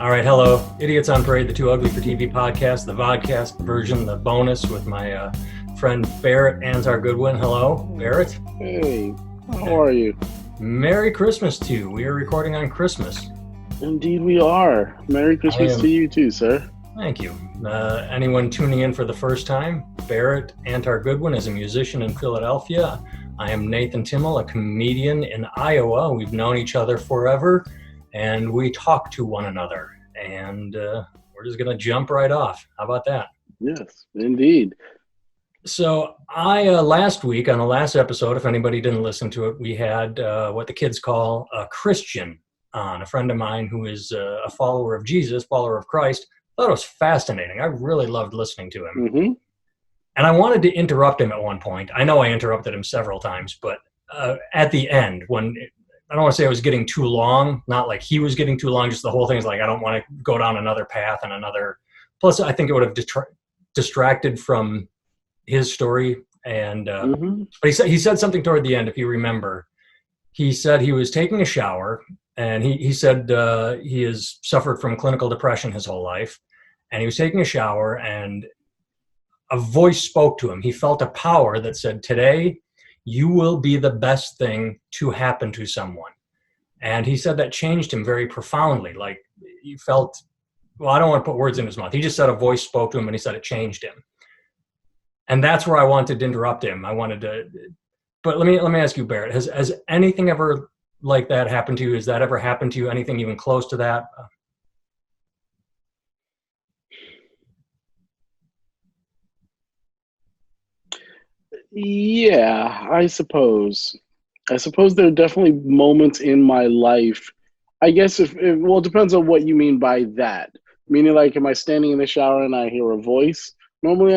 All right, hello, Idiots on Parade, the Too Ugly for TV podcast, the vodcast version, the bonus with my friend Barrett Antar Goodwin. Hello, Barrett. Hey, how are you? Merry Christmas to you. We are recording on Christmas. Indeed we are. Merry Christmas to you too, sir. Thank you. Anyone tuning in for the first time, Barrett Antar Goodwin is a musician in Philadelphia. I am Nathan Timmel, a comedian in Iowa. We've known each other forever, and we talk to one another. And we're just going to jump right off. How about that? Yes, indeed. So last week on the last episode, if anybody didn't listen to it, we had what the kids call a Christian on, a friend of mine who is a follower of Jesus, follower of Christ. I thought it was fascinating. I really loved listening to him. Mm-hmm. And I wanted to interrupt him at one point. I know I interrupted him several times, but at the end, I don't want to say it was getting too long, not like he was getting too long, just the whole thing is like, I don't want to go down another path and another. Plus, I think it would have distracted from his story. And but he said something toward the end, if you remember. He said he was taking a shower, and he said he has suffered from clinical depression his whole life. And he was taking a shower, and a voice spoke to him. He felt a power that said, today, you will be the best thing to happen to someone. And he said that changed him very profoundly. Like, he felt, well, I don't want to put words in his mouth. He just said a voice spoke to him, and he said it changed him. And that's where I wanted to interrupt him. But let me ask you, Barrett, has anything ever like that happened to you? Has that ever happened to you? Anything even close to that? Yeah, I suppose. There are definitely moments in my life. I guess it depends on what you mean by that. Meaning, like, am I standing in the shower and I hear a voice? Normally,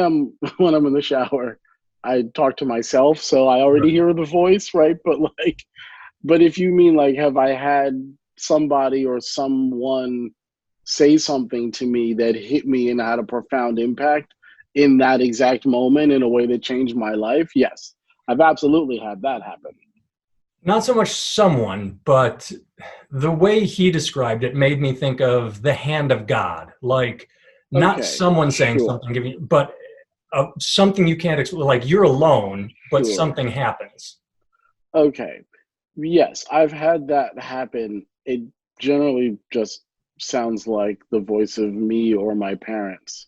when I'm in the shower, I talk to myself, so I already hear the voice, right? But if you mean like, have I had somebody or someone say something to me that hit me and had a profound impact in that exact moment in a way that changed my life? Yes, I've absolutely had that happen. Not so much someone, but the way he described it made me think of the hand of God. Like, not someone saying something, but something you can't explain. Like, you're alone, but something happens. Okay. Yes, I've had that happen. It generally just sounds like the voice of me or my parents.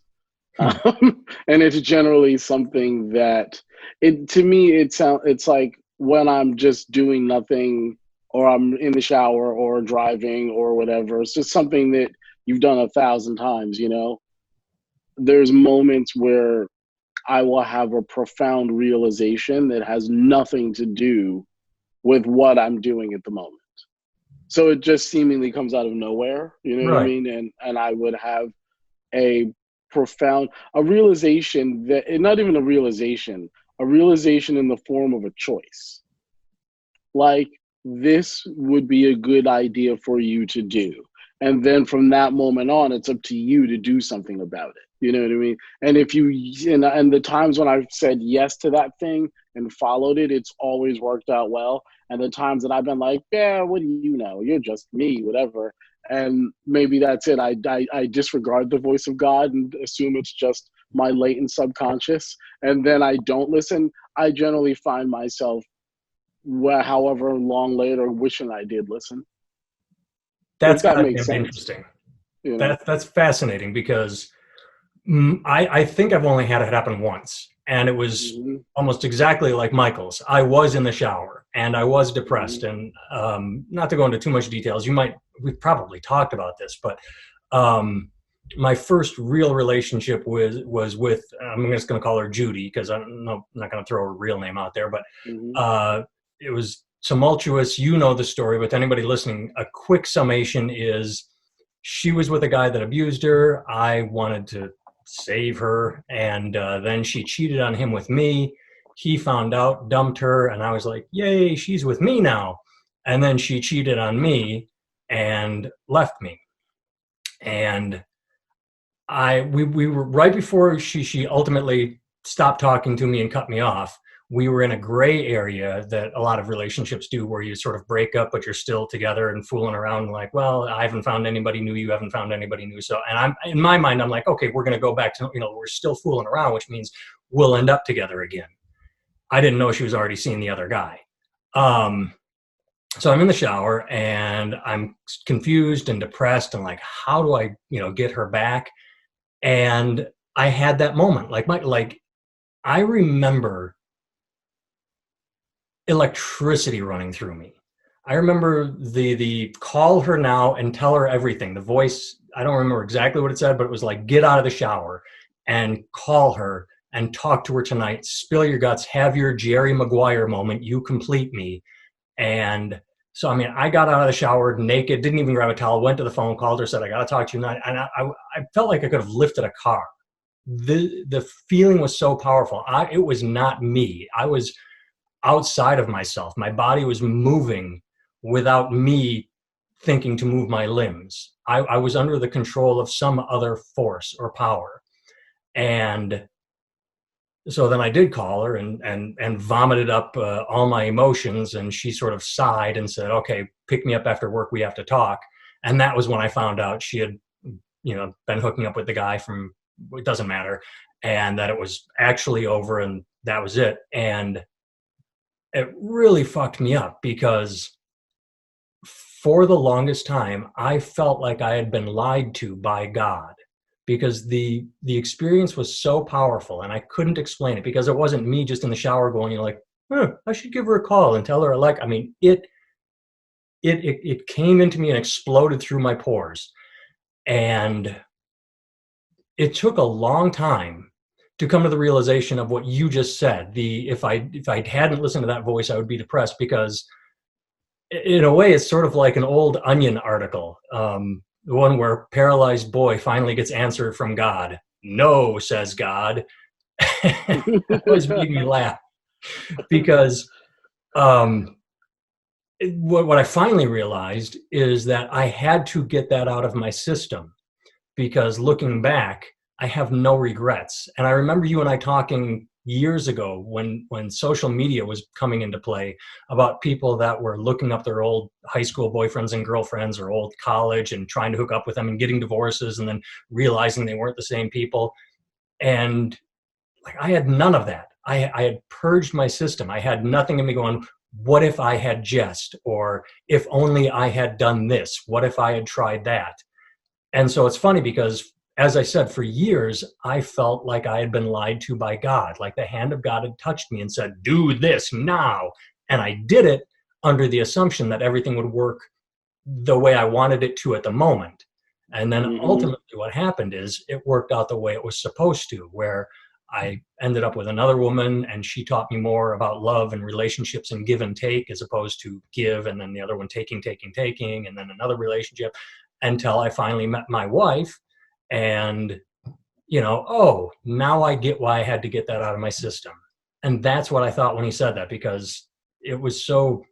And it's generally something that to me, it's like when I'm just doing nothing, or I'm in the shower or driving or whatever. It's just something that you've done 1,000 times, you know? There's moments where I will have a profound realization that has nothing to do with what I'm doing at the moment. So it just seemingly comes out of nowhere, you know what I mean? And I would have a realization that, not even a realization in the form of a choice. Like, this would be a good idea for you to do. And then from that moment on, it's up to you to do something about it. You know what I mean? And and the times when I've said yes to that thing and followed it, it's always worked out well. And the times that I've been like, yeah, what do you know? You're just me, whatever. And maybe that's it. I disregard the voice of God and assume it's just my latent subconscious. And then I don't listen. I generally find myself, however long later, wishing I did listen. That's interesting. You know? That's fascinating, because I think I've only had it happen once, and it was almost exactly like Michael's. I was in the shower, and I was depressed, and not to go into too much details, we've probably talked about this, but my first real relationship was with, I'm just going to call her Judy, because I'm not going to throw her real name out there, but it was tumultuous. You know the story, but to anybody listening, a quick summation is, she was with a guy that abused her. I wanted to save her, and then she cheated on him with me. He found out, dumped her, and I was like, yay, she's with me now. And then she cheated on me and left me. And we were right before she ultimately stopped talking to me and cut me off. we were in a gray area that a lot of relationships do, where you sort of break up, but you're still together and fooling around like, well, I haven't found anybody new. You haven't found anybody new. So, and I'm in my mind, I'm like, okay, we're going to go back to, we're still fooling around, which means we'll end up together again. I didn't know she was already seeing the other guy. So I'm in the shower and I'm confused and depressed and like, how do I, get her back? And I had that moment, like I remember electricity running through me. I remember the call her now and tell her everything. The voice, I don't remember exactly what it said, but it was like, get out of the shower and call her and talk to her tonight. Spill your guts, have your Jerry Maguire moment. You complete me. And so, I mean, I got out of the shower naked, didn't even grab a towel, went to the phone, called her, said, I got to talk to you tonight. And I felt like I could have lifted a car. The feeling was so powerful. It was not me. I was outside of myself. My body was moving without me thinking to move my limbs. I was under the control of some other force or power. And so then I did call her and vomited up all my emotions, and she sort of sighed and said, okay, pick me up after work, we have to talk. And that was when I found out she had, been hooking up with the guy from, it doesn't matter, and that it was actually over, and that was it. And it really fucked me up, because for the longest time, I felt like I had been lied to by God, because the experience was so powerful and I couldn't explain it, because it wasn't me just in the shower going, like, I should give her a call and tell her I mean, it came into me and exploded through my pores. And it took a long time to come to the realization of what you just said. If I hadn't listened to that voice, I would be depressed, because in a way, it's sort of like an old Onion article. The one where paralyzed boy finally gets answer from God. No, says God. That always made me laugh, because what I finally realized is that I had to get that out of my system, because looking back, I have no regrets. And I remember you and I talking years ago when social media was coming into play, about people that were looking up their old high school boyfriends and girlfriends or old college and trying to hook up with them and getting divorces and then realizing they weren't the same people. And like, I had none of that. I had purged my system. I had nothing in me going, what if I had just, or if only I had done this, what if I had tried that? And so it's funny, because as I said, for years, I felt like I had been lied to by God, like the hand of God had touched me and said, do this now. And I did it under the assumption that everything would work the way I wanted it to at the moment. And then ultimately what happened is it worked out the way it was supposed to, where I ended up with another woman, and she taught me more about love and relationships and give and take, as opposed to give and then the other one taking, and then another relationship, until I finally met my wife. And, now I get why I had to get that out of my system. And that's what I thought when he said that, because it was so,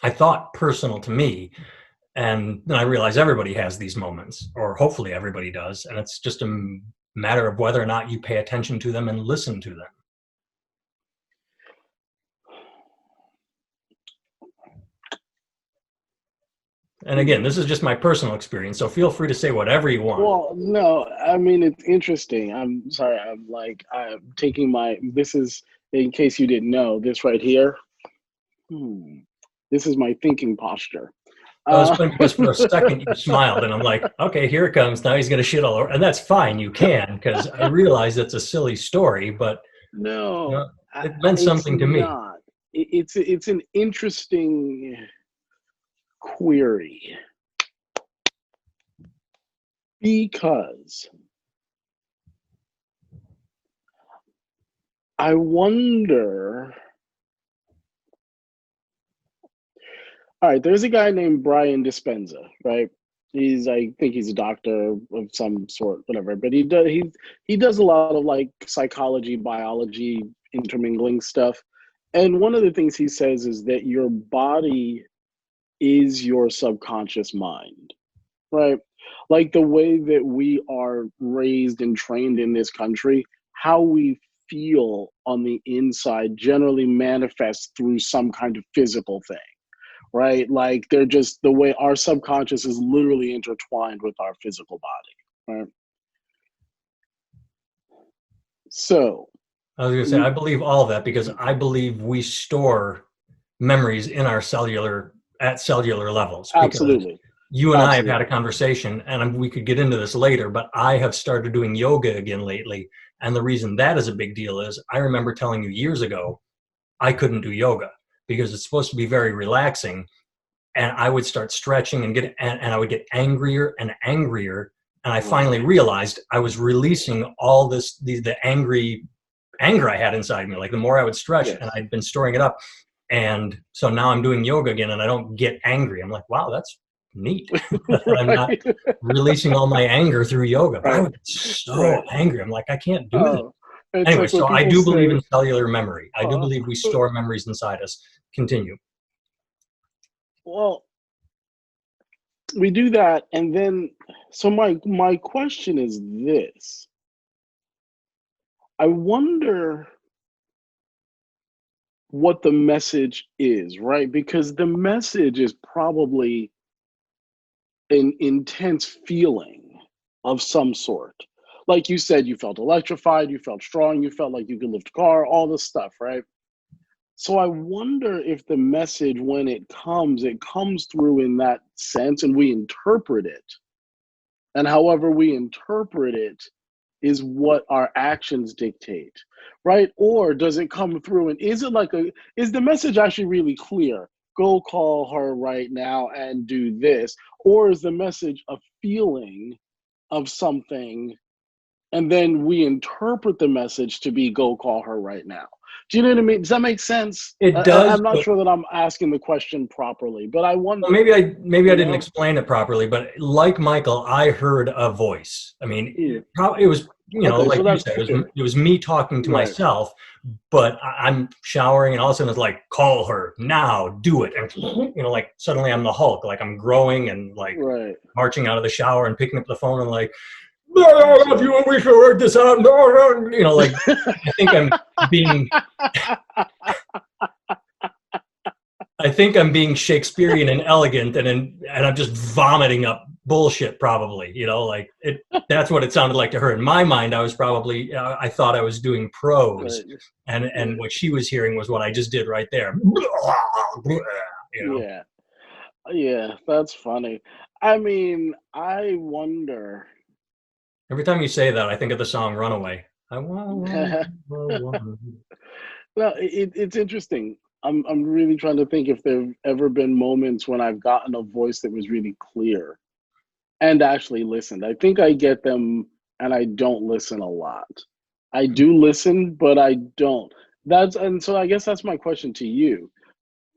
I thought, personal to me. And then I realize everybody has these moments, or hopefully everybody does. And it's just a matter of whether or not you pay attention to them and listen to them. And again, this is just my personal experience, so feel free to say whatever you want. Well, no, I mean, it's interesting. I'm sorry. I'm taking this is, in case you didn't know, this right here. This is my thinking posture. That was funny, because for a second you smiled, and I'm like, okay, here it comes. Now he's going to shit all over. And that's fine. You can, because I realize it's a silly story, but No, it meant something to me. Not. It's an interesting query, because I wonder. All right, there's a guy named Brian Dispenza, right? I think he's a doctor of some sort, whatever. But he does a lot of like psychology, biology, intermingling stuff. And one of the things he says is that your body is your subconscious mind, right? Like the way that we are raised and trained in this country, how we feel on the inside generally manifests through some kind of physical thing, right? Like they're just the way our subconscious is literally intertwined with our physical body, right? So, I was going to say, I believe all of that because I believe we store memories in our at cellular levels. Because absolutely, you and I have had a absolutely. conversation, and we could get into this later, but I have started doing yoga again lately. And the reason that is a big deal is I remember telling you years ago, I couldn't do yoga because it's supposed to be very relaxing. And I would start stretching and I would get angrier and angrier. And I finally Right. realized I was releasing all the anger I had inside me. Like the more I would stretch, and Yes. I'd been storing it up. And so now I'm doing yoga again and I don't get angry. I'm like, wow, that's neat. I'm not Right. releasing all my anger through yoga. But I Right. would get so Right. angry. I'm like, I can't do this. Oh, it's Anyway, like when so I people do believe say, in cellular memory. I do uh, believe we store memories inside us. Continue. well, we do that, and then so my question is this: I wonder what the message is, right? Because the message is probably an intense feeling of some sort. Like you said, you felt electrified, you felt strong, you felt like you could lift a car, all this stuff, right? So I wonder if the message, when it comes through in that sense, and we interpret it. And however we interpret it is what our actions dictate, right? Or does it come through and is the message actually really clear? Go call her right now and do this. Or is the message a feeling of something, and then we interpret the message to be go call her right now? Do you know what I mean? Does that make sense? It does, I'm not but sure that I'm asking the question properly, but I well, wonder, maybe I you didn't know? explain it properly, but like Michael, I heard a voice. I mean, Yeah. it was, Okay, like so you that's said, clear. it was me talking to Right, myself, but I'm showering and all of a sudden it's like, call her now, do it. And, like suddenly I'm the Hulk, like I'm growing and like right. marching out of the shower and picking up the phone and like, no, I love you and we should work this out. No, no, like I think I'm being I think I'm being Shakespearean and elegant, and I'm just vomiting up bullshit. Probably, like it. That's what it sounded like to her. In my mind, I was probably I thought I was doing prose, Right. and Yeah. what she was hearing was what I just did right there. Yeah. Yeah. That's funny. I mean, I wonder. Every time you say that, I think of the song "Runaway." I want, No, it's interesting. I'm really trying to think if there've ever been moments when I've gotten a voice that was really clear and actually listened. I think I get them and I don't listen a lot. I do listen, but I don't. And so I guess that's my question to you.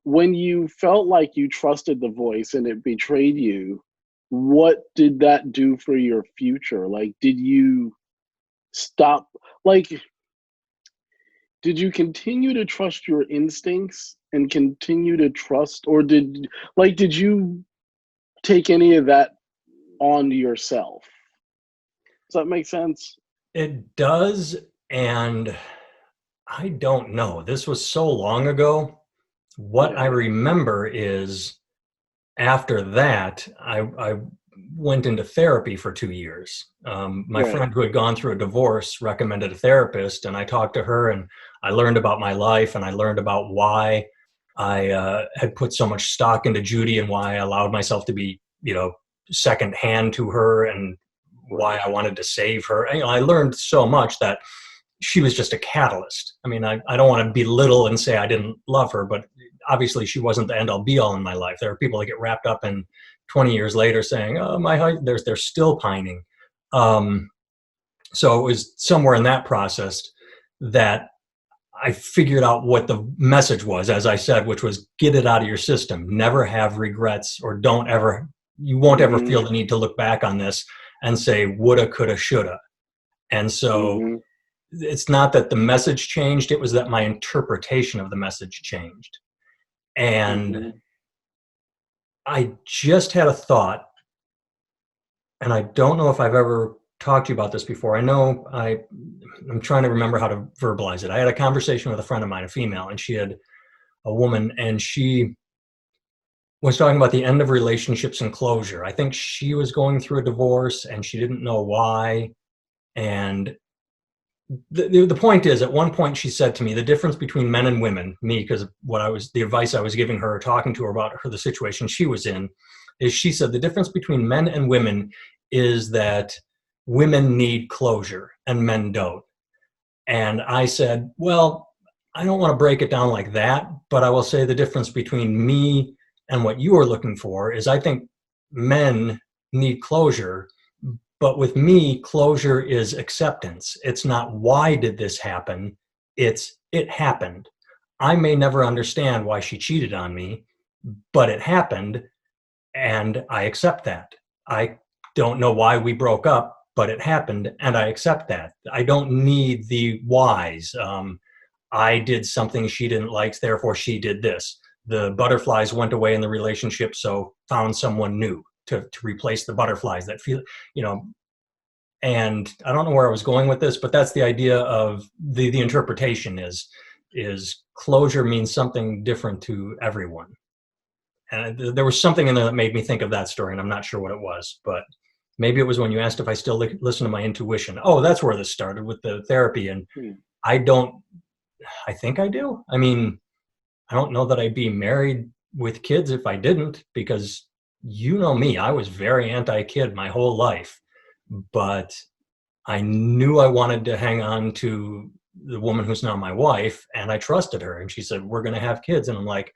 When you felt like you trusted the voice and it betrayed you, what did that do for your future? Like, did you stop? Like, did you continue to trust your instincts and continue to trust, or did you take any of that on yourself? Does that make sense? it does, and I don't know. This was so long ago. What I Yeah, remember is after that, I went into therapy for 2 years. My right, friend who had gone through a divorce recommended a therapist, and I talked to her, and I learned about my life, and I learned about why I had put so much stock into Judy, and why I allowed myself to be, second hand to her, and why right, I wanted to save her. I learned so much that she was just a catalyst. I mean, I don't want to belittle and say I didn't love her, but obviously she wasn't the end all be all in my life. There are people that get wrapped up in 20 years later saying, "Oh, they're still pining." Um, so it was somewhere in that process that I figured out what the message was, as I said, which was get it out of your system. Never have regrets, or you won't ever mm-hmm, feel the need to look back on this and say woulda, coulda, shoulda. And so mm-hmm, it's not that the message changed, it was that my interpretation of the message changed. And mm-hmm, I just had a thought, and I don't know if I've ever talked to you about this before. I know I'm trying to remember how to verbalize it. I had a conversation with a friend of mine, a female, and she had a woman, and she was talking about the end of relationships and closure. I think she was going through a divorce and she didn't know why. And the point is, at one point she said to me, the difference between men and women, me, because the advice I was giving her, talking to her about the situation she was in, is she said the difference between men and women is that women need closure and men don't. And I said, well, I don't want to break it down like that, but I will say the difference between me and what you are looking for is I think men need closure, but with me, closure is acceptance. It's not why did this happen, it's it happened. I may never understand why she cheated on me, but it happened and I accept that. I don't know why we broke up, but it happened and I accept that. I don't need the whys. I did something she didn't like, therefore she did this. The butterflies went away in the relationship, so found someone new to replace the butterflies that feel, you know. And I don't know where I was going with this, but that's the idea of the interpretation is closure means something different to everyone. And there was something in there that made me think of that story, and I'm not sure what it was, but maybe it was when you asked if I still listen to my intuition. Oh, that's where this started with the therapy. And I don't, I think I do. I mean, I don't know that I'd be married with kids if I didn't, because you know me, I was very anti-kid my whole life, but I knew I wanted to hang on to the woman who's now my wife, and I trusted her. And she said, we're going to have kids. And I'm like,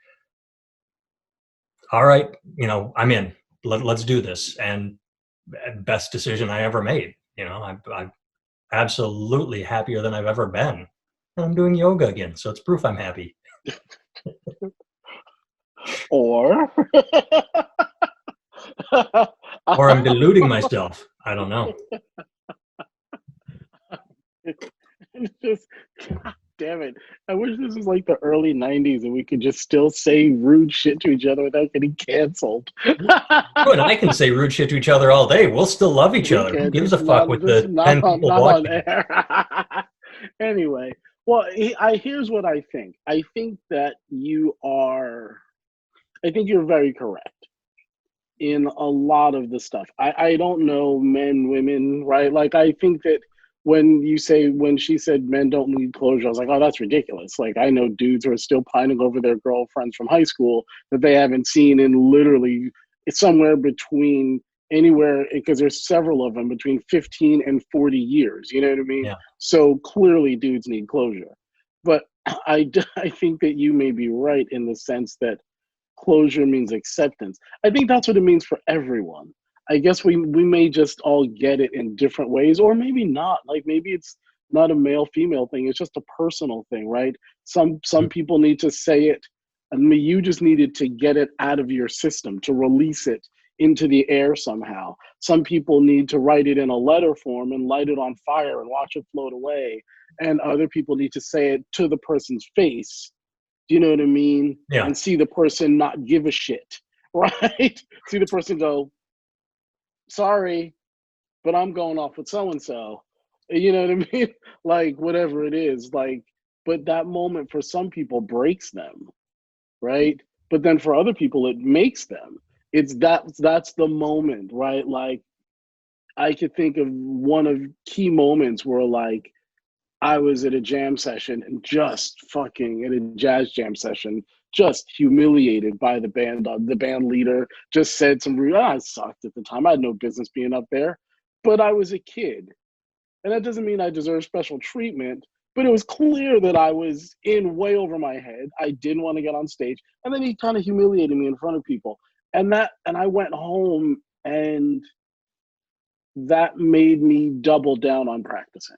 all right, I'm in. Let's do this. And best decision I ever made. I'm absolutely happier than I've ever been. And I'm doing yoga again, so it's proof I'm happy. Or or I'm deluding myself. I don't know. It's just, God damn it. I wish this was like the early 90s and we could just still say rude shit to each other without getting canceled. You and I can say rude shit to each other all day. We'll still love each We other. Who can, gives a just fuck not, with just the 10 people not on watching? air. Anyway, well, here's what I think. I think that I think you're very correct in a lot of the stuff. I don't know men, women, right? Like, I think that when she said men don't need closure, I was like, oh, that's ridiculous. Like, I know dudes who are still pining over their girlfriends from high school that they haven't seen in literally somewhere between anywhere, because there's several of them, between 15 and 40 years. You know what I mean? Yeah. So clearly dudes need closure. But I think that you may be right in the sense that closure means acceptance. I think that's what it means for everyone. I guess we may just all get it in different ways, or maybe not. Like, maybe it's not a male female thing. It's just a personal thing, right? Some people need to say it, and you just needed to get it out of your system, to release it into the air somehow. Some people need to write it in a letter form and light it on fire and watch it float away. And other people need to say it to the person's face. Do you know what I mean? Yeah. And see the person not give a shit, right? See the person go, sorry, but I'm going off with so-and-so. You know what I mean? Like, whatever it is, like, but that moment for some people breaks them, right? But then for other people, it makes them. That's the moment, right? Like, I could think of one of key moments where, like, I was at a jam session and just fucking at a jazz jam session, just humiliated by the band. The band leader just said some rude. I sucked at the time. I had no business being up there, but I was a kid, and that doesn't mean I deserve special treatment. But it was clear that I was in way over my head. I didn't want to get on stage, and then he kind of humiliated me in front of people, and I went home, and that made me double down on practicing.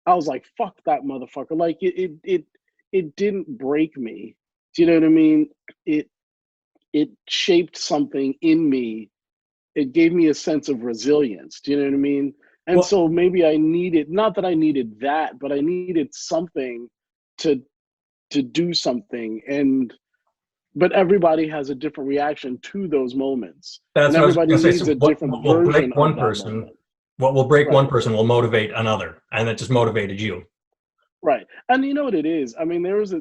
I was like, fuck that motherfucker. Like, it didn't break me. Do you know what I mean? It shaped something in me. It gave me a sense of resilience. Do you know what I mean? And Well, so maybe I needed, not that I needed that, but I needed something to do something. But everybody has a different reaction to those moments. that's And what I was everybody going to say. needs So a what different will break version one of that person moment. What will break one Right. person will motivate another, and that just motivated you. Right. And you know what it is? I mean, there's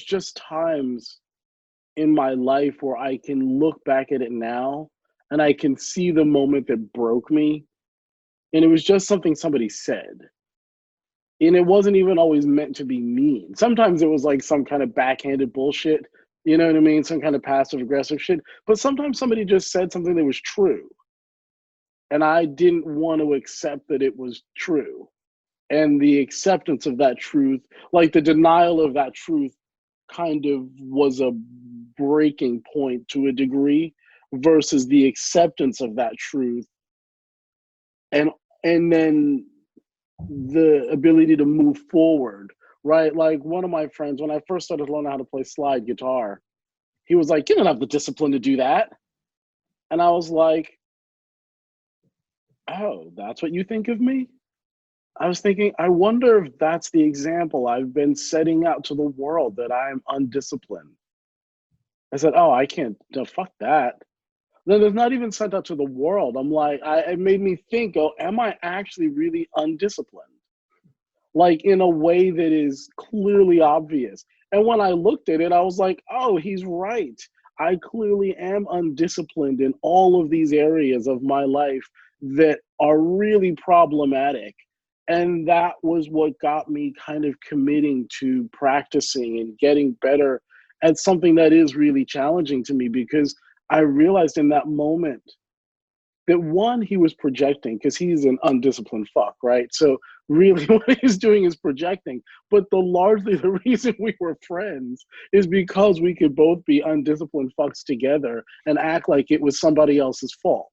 just times in my life where I can look back at it now and I can see the moment that broke me. And it was just something somebody said. And it wasn't even always meant to be mean. Sometimes it was like some kind of backhanded bullshit, you know what I mean? Some kind of passive aggressive shit. But sometimes somebody just said something that was true. And I didn't want to accept that it was true. And the acceptance of that truth, like the denial of that truth, kind of was a breaking point to a degree versus the acceptance of that truth, and then the ability to move forward, right? Like one of my friends, when I first started learning how to play slide guitar, he was like, you don't have the discipline to do that. And I was like, oh, that's what you think of me? I was thinking, I wonder if that's the example I've been setting out to the world, that I'm undisciplined. I said, oh, I can't, no, fuck that. Then it's not even sent out to the world. I'm like, it made me think, oh, am I actually really undisciplined? Like in a way that is clearly obvious. And when I looked at it, I was like, oh, he's right. I clearly am undisciplined in all of these areas of my life that are really problematic. And that was what got me kind of committing to practicing and getting better at something that is really challenging to me, because I realized in that moment that one, he was projecting because he's an undisciplined fuck, right? So really what he's doing is projecting. But largely the reason we were friends is because we could both be undisciplined fucks together and act like it was somebody else's fault.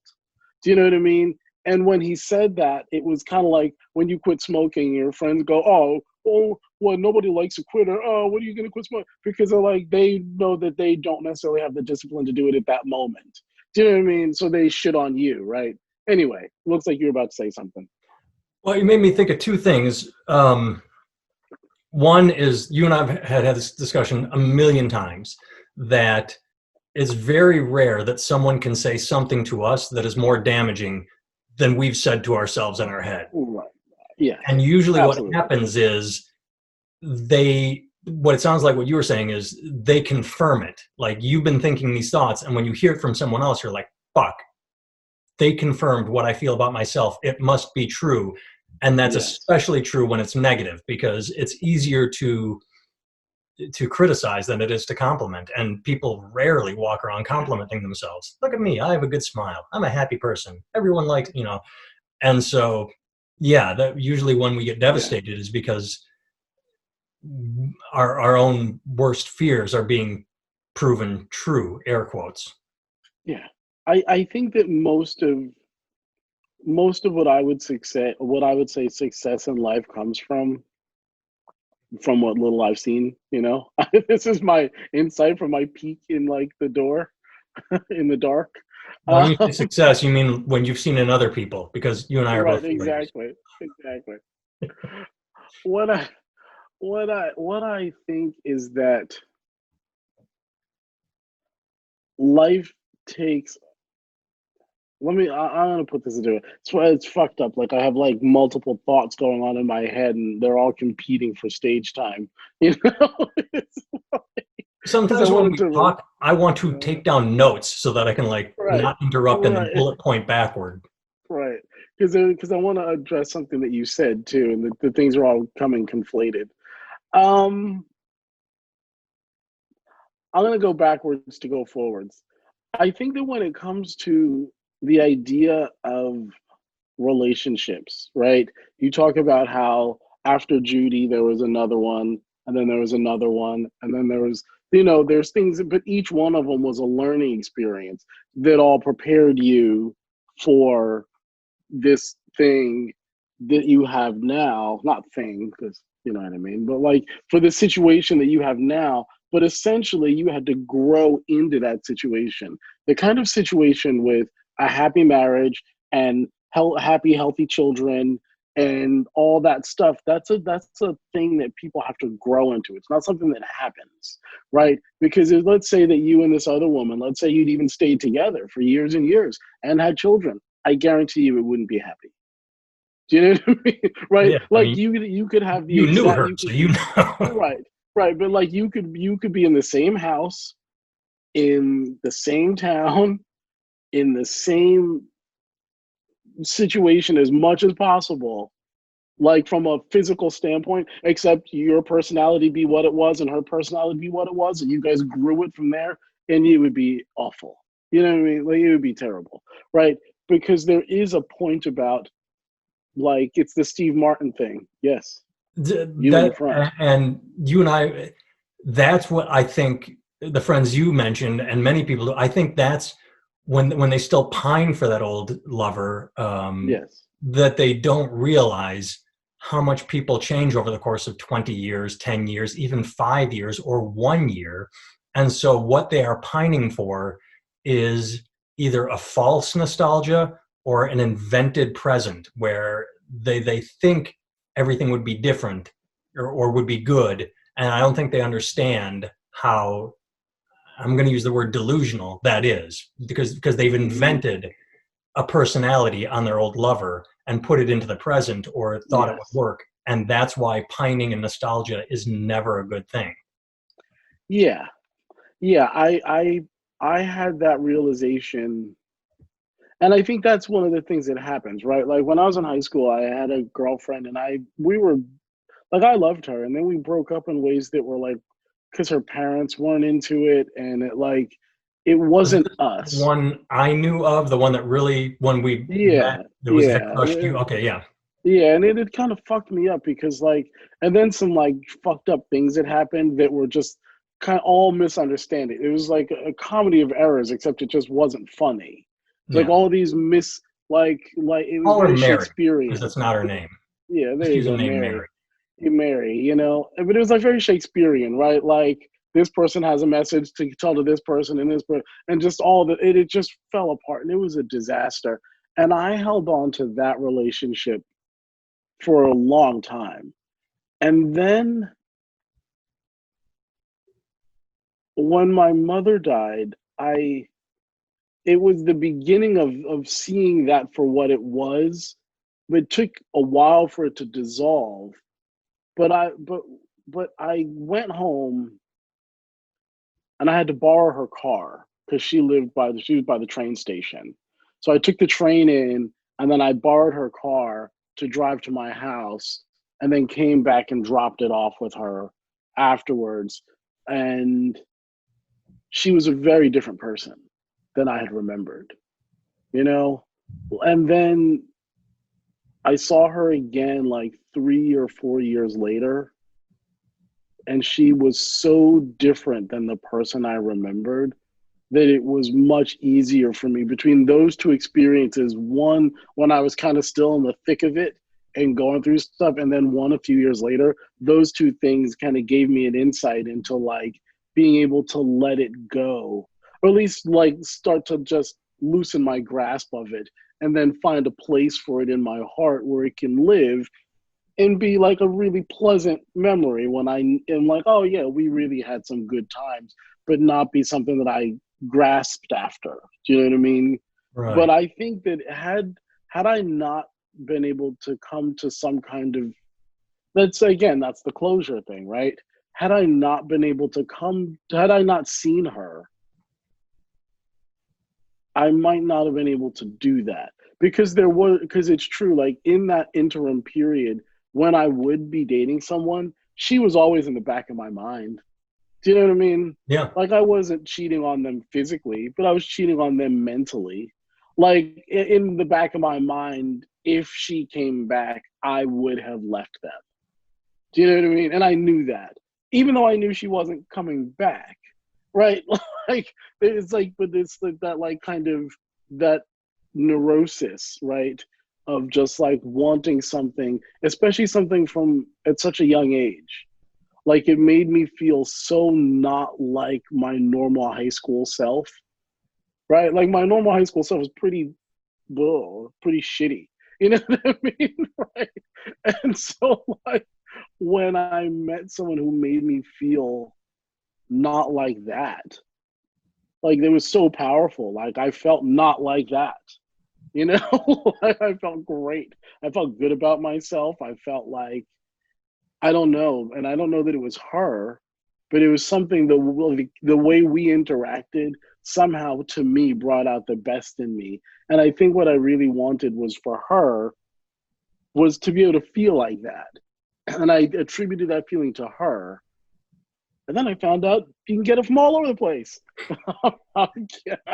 Do you know what I mean? And when he said that, it was kind of like when you quit smoking, your friends go, well, nobody likes a quitter. Oh, what are you going to quit smoking? Because they're like, they know that they don't necessarily have the discipline to do it at that moment. Do you know what I mean? So they shit on you, right? Anyway, looks like you're about to say something. Well, you made me think of two things. One is, you and I have had this discussion a million times, that it's very rare that someone can say something to us that is more damaging than we've said to ourselves in our head. Right. Yeah, And usually what absolutely. happens is what it sounds like what you were saying is they confirm it. Like, you've been thinking these thoughts, and when you hear it from someone else, you're like, fuck, they confirmed what I feel about myself. It must be true. And that's Yes. especially true when it's negative, because it's easier to criticize than it is to compliment. And people rarely walk around Yeah. complimenting themselves. Look at me, I have a good smile, I'm a happy person, everyone likes, and so, yeah, that usually when we get Yeah. devastated is because our own worst fears are being proven true, air quotes. Yeah. I think that most of what I would say success in life comes from what little I've seen, you know. This is my insight from my peek in like the door in the dark. When you say Um, success, you mean when you've seen in other people, because you and I are right, both failures. exactly. Exactly. What I what I think is that life takes, I'm gonna put this into it. It's fucked up. Like I have like multiple thoughts going on in my head, and they're all competing for stage time. You know, because I Sometimes when wanted we to. talk, I want to take down notes so that I can, like, Right, not interrupt and then right, bullet point backward. right. Because I want to address something that you said too, and the things are all coming conflated. Um, I'm gonna go backwards to go forwards. I think that when it comes to the idea of relationships, right? You talk about how after Judy, there was another one, and then there was another one, and then there was, there's things, but each one of them was a learning experience that all prepared you for this thing that you have now, not thing, because you know what I mean, but like for the situation that you have now. But essentially, you had to grow into that situation, the kind of situation with a happy marriage and happy, healthy children and all that stuff. That's a thing that people have to grow into. It's not something that happens, right? Because let's say that you and this other woman, let's say you'd even stayed together for years and years and had children. I guarantee you it wouldn't be happy. Do you know what I mean? Right? Yeah, I Like mean, you could have the you knew exact, her, you so could, you know. right, right, but like you could be in the same house, in the same town, in the same situation as much as possible, like from a physical standpoint, except your personality be what it was and her personality be what it was, and you guys grew it from there, and it would be awful. You know what I mean? Like it would be terrible, right? Because there is a point about, like, it's the Steve Martin thing. Yes, you and your That friend. and you and I, that's what I think the friends you mentioned and many people do. I think that's when they still pine for that old lover, Yes. that they don't realize how much people change over the course of 20 years, 10 years, even 5 years or 1 year. And so what they are pining for is either a false nostalgia or an invented present where they think everything would be different or would be good. And I don't think they understand how, I'm going to use the word delusional, that is, because they've Hmm. invented a personality on their old lover and put it into the present or thought it would Yes. work. And that's why pining and nostalgia is never a good thing. Yeah. Yeah. I had that realization, and I think that's one of the things that happens, right? Like when I was in high school, I had a girlfriend, and we were like, I loved her, and then we broke up in ways that were like, because her parents weren't into it, and it Was wasn't this the us. one I knew of, the one that really, when we met, Yeah, there was had yeah, crushed you? Okay, yeah. yeah, and it kind of fucked me up because, like, and then some like fucked up things that happened that were just kind of all misunderstanding. It was like a comedy of errors, except it just wasn't funny. It's like Yeah. all these like it was Call her very Mary, because Shakespearean. that's not her name. Yeah, there Just you use the go, name Mary. Mary. You Mary, but it was like very Shakespearean, right? Like this person has a message to tell to this person and this person, and just all the it just fell apart, and it was a disaster. And I held on to that relationship for a long time. And then when my mother died, I it was the beginning of seeing that for what it was. But it took a while for it to dissolve. But I went home, and I had to borrow her car because she was by the train station. So I took the train in, and then I borrowed her car to drive to my house, and then came back and dropped it off with her afterwards. And she was a very different person than I had remembered, you know? And then I saw her again like 3 or 4 years later, and she was so different than the person I remembered that it was much easier for me between those two experiences. One, when I was kind of still in the thick of it and going through stuff, and then one a few years later, those two things kind of gave me an insight into like being able to let it go, or at least like start to just loosen my grasp of it, and then find a place for it in my heart where it can live and be like a really pleasant memory when I am like, oh yeah, we really had some good times, but not be something that I grasped after. Do you know what I mean? But Right. I think that had I not been able to come to some kind of, that's the closure thing, right? Had I not been able to come, had I not seen her, I might not have been able to do that, because it's true, like in that interim period when I would be dating someone, she was always in the back of my mind. Do you know what I mean? Yeah. Like I wasn't cheating on them physically, but I was cheating on them mentally. Like in the back of my mind, if she came back, I would have left them. Do you know what I mean? And I knew that, even though I knew she wasn't coming back, right? Like it's like, but it's like that, like kind of that neurosis, right? Of just like wanting something, especially something from at such a young age. Like it made me feel so not like my normal high school self, right? Like my normal high school self was pretty shitty. You know what I mean? Right. And so like when I met someone who made me feel not like that, like it was so powerful. Like I felt not like that. You know, I felt great. I felt good about myself. I felt like, I don't know, and I don't know that it was her, but it was something the way we interacted somehow to me brought out the best in me. And I think what I really wanted was for her was to be able to feel like that. And I attributed that feeling to her. And then I found out you can get it from all over the place. I'm,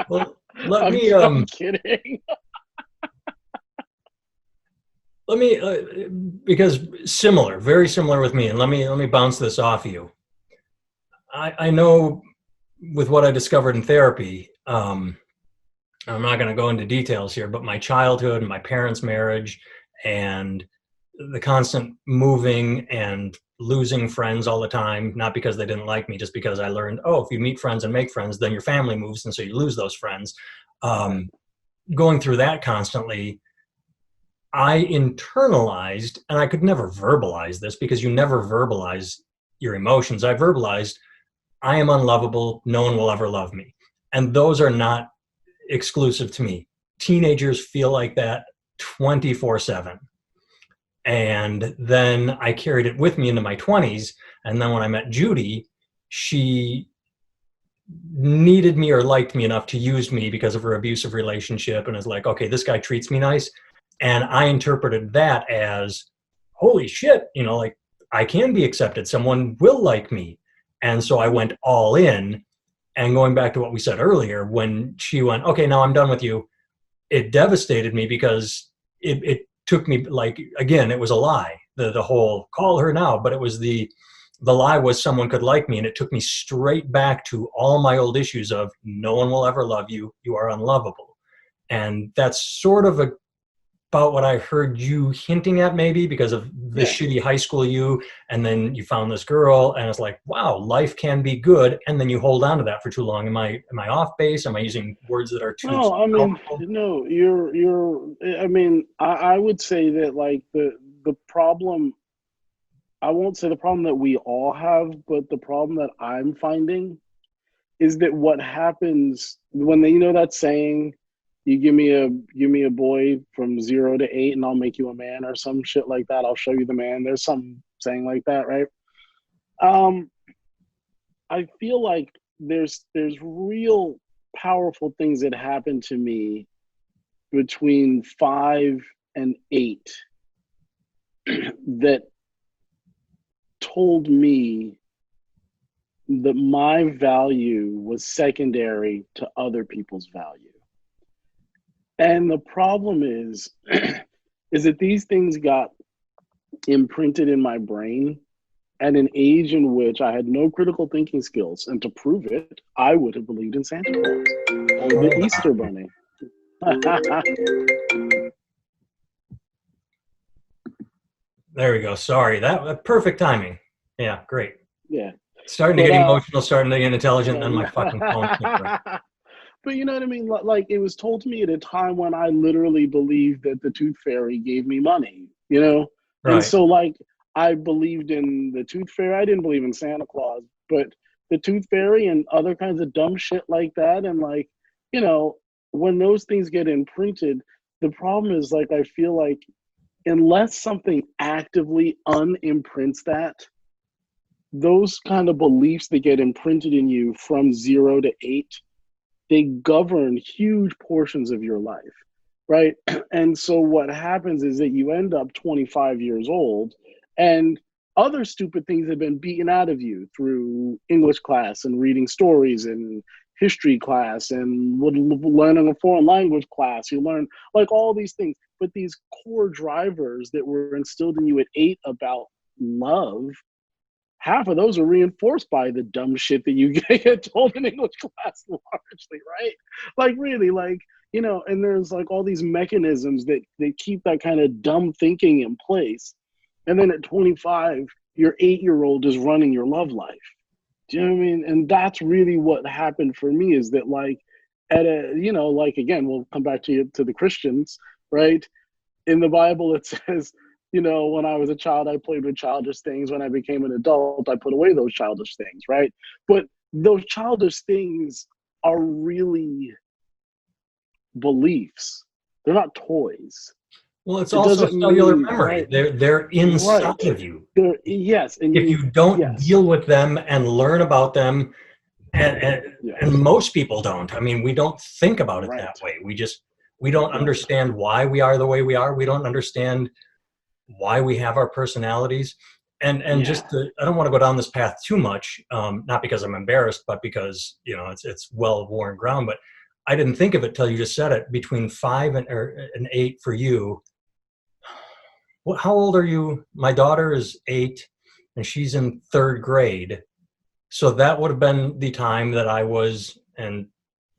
Well, let I'm, me I'm kidding. let me because similar, very similar with me, and let me bounce this off you. I know with what I discovered in therapy. I'm not going to go into details here, but my childhood and my parents' marriage and the constant moving and losing friends all the time, not because they didn't like me, just because I learned, oh, if you meet friends and make friends, then your family moves, and so you lose those friends. Right. Going through that constantly, I internalized, and I could never verbalize this because you never verbalize your emotions. I verbalized, I am unlovable. No one will ever love me. And those are not exclusive to me. Teenagers feel like that 24/7. And then I carried it with me into my 20s. And then when I met Judy, she needed me or liked me enough to use me because of her abusive relationship, and is like, okay, this guy treats me nice. And I interpreted that as, holy shit, like I can be accepted. Someone will like me. And so I went all in. And going back to what we said earlier, when she went, okay, now I'm done with you, it devastated me because it took me, like, again, it was a lie. The whole call her now, but it was the lie was someone could like me, and it took me straight back to all my old issues of no one will ever love you, you are unlovable. And that's sort of about what I heard you hinting at, maybe because of the Yeah. shitty high school you, and then you found this girl, and it's like, wow, life can be good, and then you hold on to that for too long. Am I off base? Am I using words that are too No, I mean, powerful? no, you're, I mean, I would say that like the problem, I won't say the problem that we all have, but the problem that I'm finding is that what happens when they, that saying, you give me a boy from 0 to 8 and I'll make you a man, or some shit like that. I'll show you the man. There's some saying like that, right? Um, I feel like there's real powerful things that happen to me between 5 and 8 that told me that my value was secondary to other people's value. And the problem is, is that these things got imprinted in my brain at an age in which I had no critical thinking skills. And to prove it, I would have believed in Santa Claus or the Easter Bunny. There we go. Sorry, that perfect timing. Yeah, great. Yeah. Starting to But get emotional, starting to get intelligent, and then my yeah. fucking phone can't ring. But you know what I mean? Like it was told to me at a time when I literally believed that the tooth fairy gave me money. And Right. so like I believed in the tooth fairy. I didn't believe in Santa Claus, but the tooth fairy and other kinds of dumb shit like that. And like, you know, when those things get imprinted, the problem is like I feel like unless something actively unimprints that, those kind of beliefs that get imprinted in you from 0 to 8, they govern huge portions of your life, right? And so what happens is that you end up 25 years old and other stupid things have been beaten out of you through English class and reading stories and history class and learning a foreign language class. You learn like all these things, but these core drivers that were instilled in you at 8 about love, half of those are reinforced by the dumb shit that you get told in English class largely, right? Like really, like, and there's like all these mechanisms that they keep that kind of dumb thinking in place. And then at 25, your 8-year-old is running your love life. Do you know what I mean? And that's really what happened for me is that like at a, like again, we'll come back to the Christians, right? In the Bible, it says, when I was a child, I played with childish things. When I became an adult, I put away those childish things, right? But those childish things are really beliefs. They're not toys. Well, it's It also doesn't cellular mean, memory. right, They're inside right. of you. Yes, and If you, you don't yes, deal with them and learn about them, and, and and yes, most people don't. I mean, we don't think about it that right, way. We don't right, understand why we are the way we are. We don't understand why we have our personalities. And yeah, just I don't want to go down this path too much, not because I'm embarrassed, but because it's well worn ground. But I didn't think of it till you just said it. Between 5 and 8 for you. How old are you? My daughter is 8, and she's in third grade. So that would have been the time that I was, and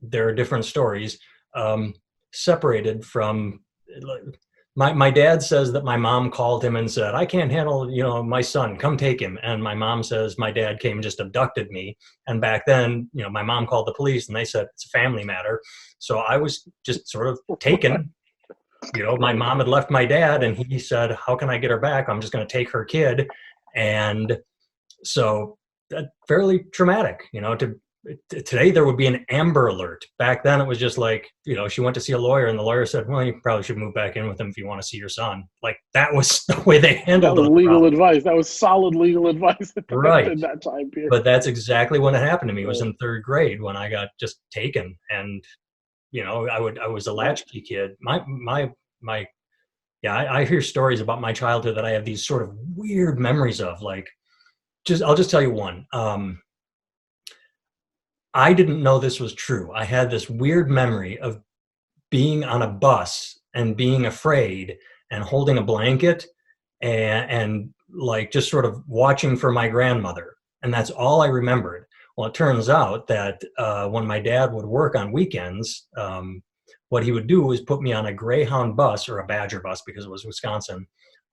there are different stories, um, separated from. My dad says that my mom called him and said, "I can't handle my son. Come take him." And my mom says my dad came and just abducted me. And back then, my mom called the police and they said it's a family matter. So I was just sort of taken. My right. mom had left my dad, and he said, "How can I get her back? I'm just going to take her kid." And so that fairly traumatic. Today there would be an Amber Alert. Back then it was just like, she went to see a lawyer, and the lawyer said, "Well, you probably should move back in with him if you want to see your son." Like, that was the way they That handled was those legal problems. advice. That was solid legal advice Right. in that time period. But that's exactly when it happened to me. It was Right, in third grade when I got just taken. And I was a right. latchkey kid. My Yeah, I hear stories about my childhood that I have these sort of weird memories of. Like, I'll just tell you one. I didn't know this was true. I had this weird memory of being on a bus and being afraid and holding a blanket, and like just sort of watching for my grandmother. And that's all I remembered. Well, it turns out that when my dad would work on weekends, what he would do was put me on a Greyhound bus, or a Badger bus because it was Wisconsin,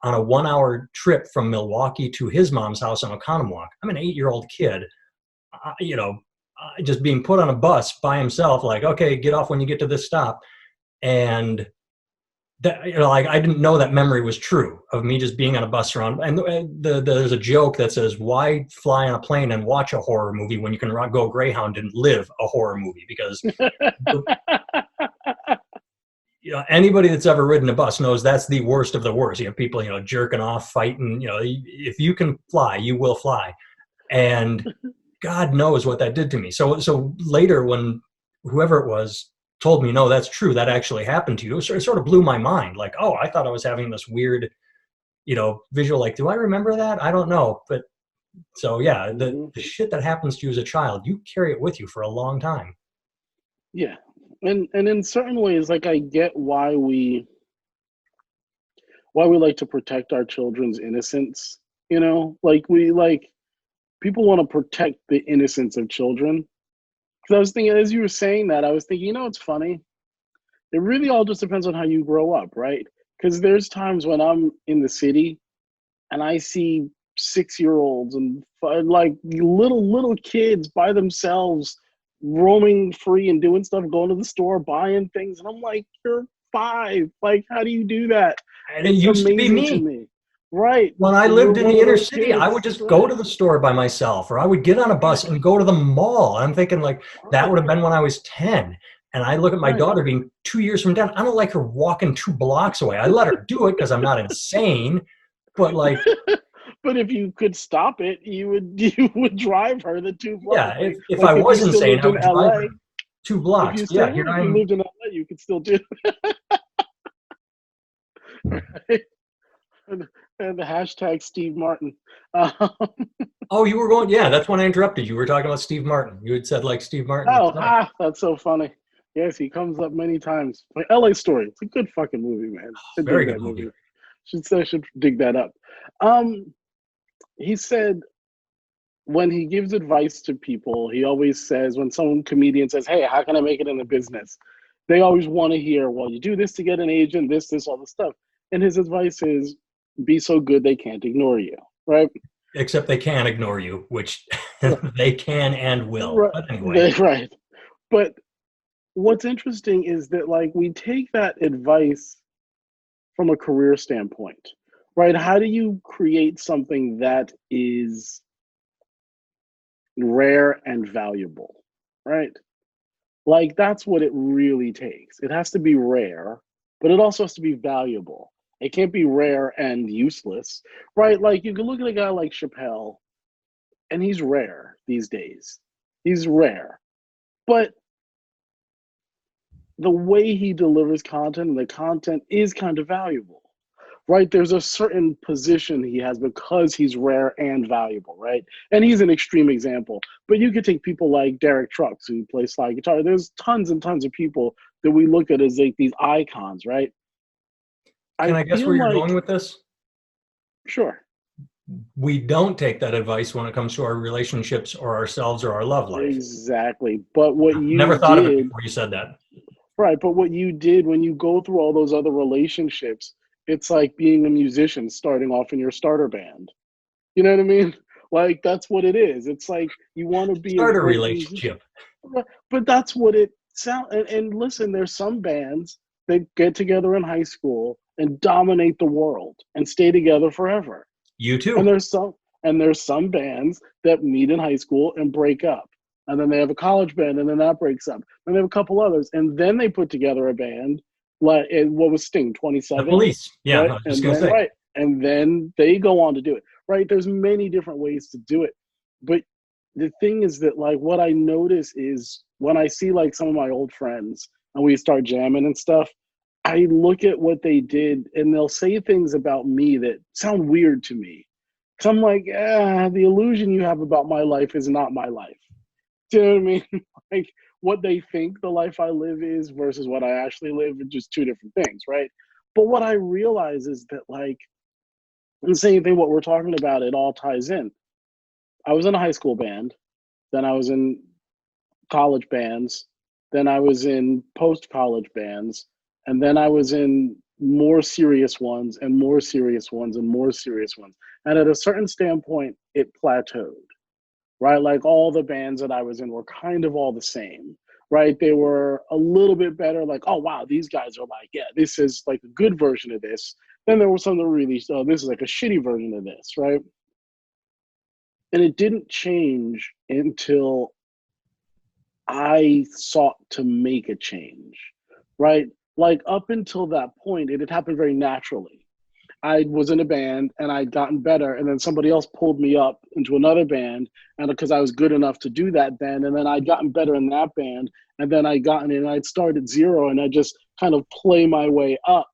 on a 1 hour trip from Milwaukee to his mom's house in Oconomowoc. I'm an 8-year-old kid, just being put on a bus by himself, like, okay, get off when you get to this stop. And that, like, I didn't know that memory was true of me just being on a bus around. And there's a joke that says, "Why fly on a plane and watch a horror movie when you can go Greyhound and live a horror movie?" Because anybody that's ever ridden a bus knows that's the worst of the worst. You have people jerking off, fighting. If you can fly, you will fly. And God knows what that did to me. So later, when whoever it was told me, "No, that's true, that actually happened to you," it sort of blew my mind. Like, oh, I thought I was having this weird, visual. Like, do I remember that? I don't know. But so yeah, Mhm. the shit that happens to you as a child, you carry it with you for a long time. Yeah, and in certain ways, like, I get why we like to protect our children's innocence. Like, people want to protect the innocence of children. Because I was thinking, as you were saying that, I was thinking, it's funny. It really all just depends on how you grow up, right? Because there's times when I'm in the city and I see 6 year olds and like little kids by themselves roaming free and doing stuff, going to the store, buying things. And I'm like, you're 5. Like, how do you do that? And it It's used to be amazing to me. me. Right. When I You're lived in one the of inner those city, I would kids. just go to Right. the store by myself, or I would get on a bus Right. and go to the mall. I'm thinking, like, that would Right. have been when I was 10. And I look at my Right. daughter being 2 years from 10. I don't like her walking 2 blocks away. I let her do it because I'm not insane. But like, But if you could stop it, you would drive her the 2 blocks. yeah, Like if I like if you was still insane, lived I in would drive LA, her two if blocks. you Yeah, still here would, if I you am. lived in LA, you could still do it. Right? And the hashtag Steve Martin. Um, Oh, you were going, yeah, that's when I interrupted you. We were talking about Steve Martin. You had said, like, Steve Martin. that's so funny. Yes, he comes up many times. Like LA Story. It's a good fucking movie, man. I Very dig good that movie. movie. I should dig that up. Um, he said when he gives advice to people, he always says, when some comedian says, "Hey, how can I make it in the business?" They always want to hear, "Well, you do this to get an agent, this, all this stuff." And his advice is, be so good they can't ignore you, right? Except they can ignore you, which Right. they can and will. Right. But anyway. Right. But what's interesting is that, like, we take that advice from a career standpoint, right? How do you create something that is rare and valuable, right? Like, that's what it really takes. It has to be rare. but it also has to be valuable. It can't be rare and useless, right? Like you can look at a guy like Chappelle, and he's rare these days. He's rare, but the way he delivers content and the content is kind of valuable, right? There's a certain position he has because he's rare and valuable, right? And he's an extreme example, but you could take people like Derek Trucks who plays slide guitar. There's tons and tons of people that we look at as like these icons, right? Can I I guess feel where you're like, going with this? sure, We don't take that advice when it comes to our relationships or ourselves or our love life. exactly. But what you Never thought of it did, before you said that. right? But what you did when you go through all those other relationships, it's like being a musician starting off in your starter band. You know what I mean? Like that's what it is. It's like you want to be a Start a great musician, relationship. but that's what it sounds. And listen, there's some bands that get together in high school and dominate the world and stay together forever. You And too. there's some bands that meet in high school and break up. And then they have a college band and then that breaks up. And they have a couple others. And then they put together a band like what was Sting, The 27, Police. Yeah, I right? was just And gonna then say. right. And then they go on to do it. Right. There's many different ways to do it. But the thing is that like what I notice is when I see like some of my old friends and we start jamming and stuff, I look at what they did and they'll say things about me that sound weird to me. So I'm like, the illusion you have about my life is not my life. Do you know what I mean? Like what they think the life I live is versus what I actually live are just two different things, right? But what I realize is that like the same thing, what we're talking about, it all ties in. I was in a high school band, then I was in college bands, then I was in post college bands, and then I was in more serious ones and more serious ones and more serious ones. And at a certain standpoint, it plateaued, right? Like all the bands that I was in were kind of all the same, right? They were a little bit better, like, oh, wow, these guys are like, yeah, this is like a good version of this. Then there was some that really, oh, this is like a shitty version of this, right? And it didn't change until I sought to make a change, right? Like up until that point, it had happened very naturally. I was in a band and I'd gotten better, and then somebody else pulled me up into another band, and because I was good enough to do that band, and then I'd gotten better in that band, and then I'd gotten in, I'd started at zero, and I just kind of play my way up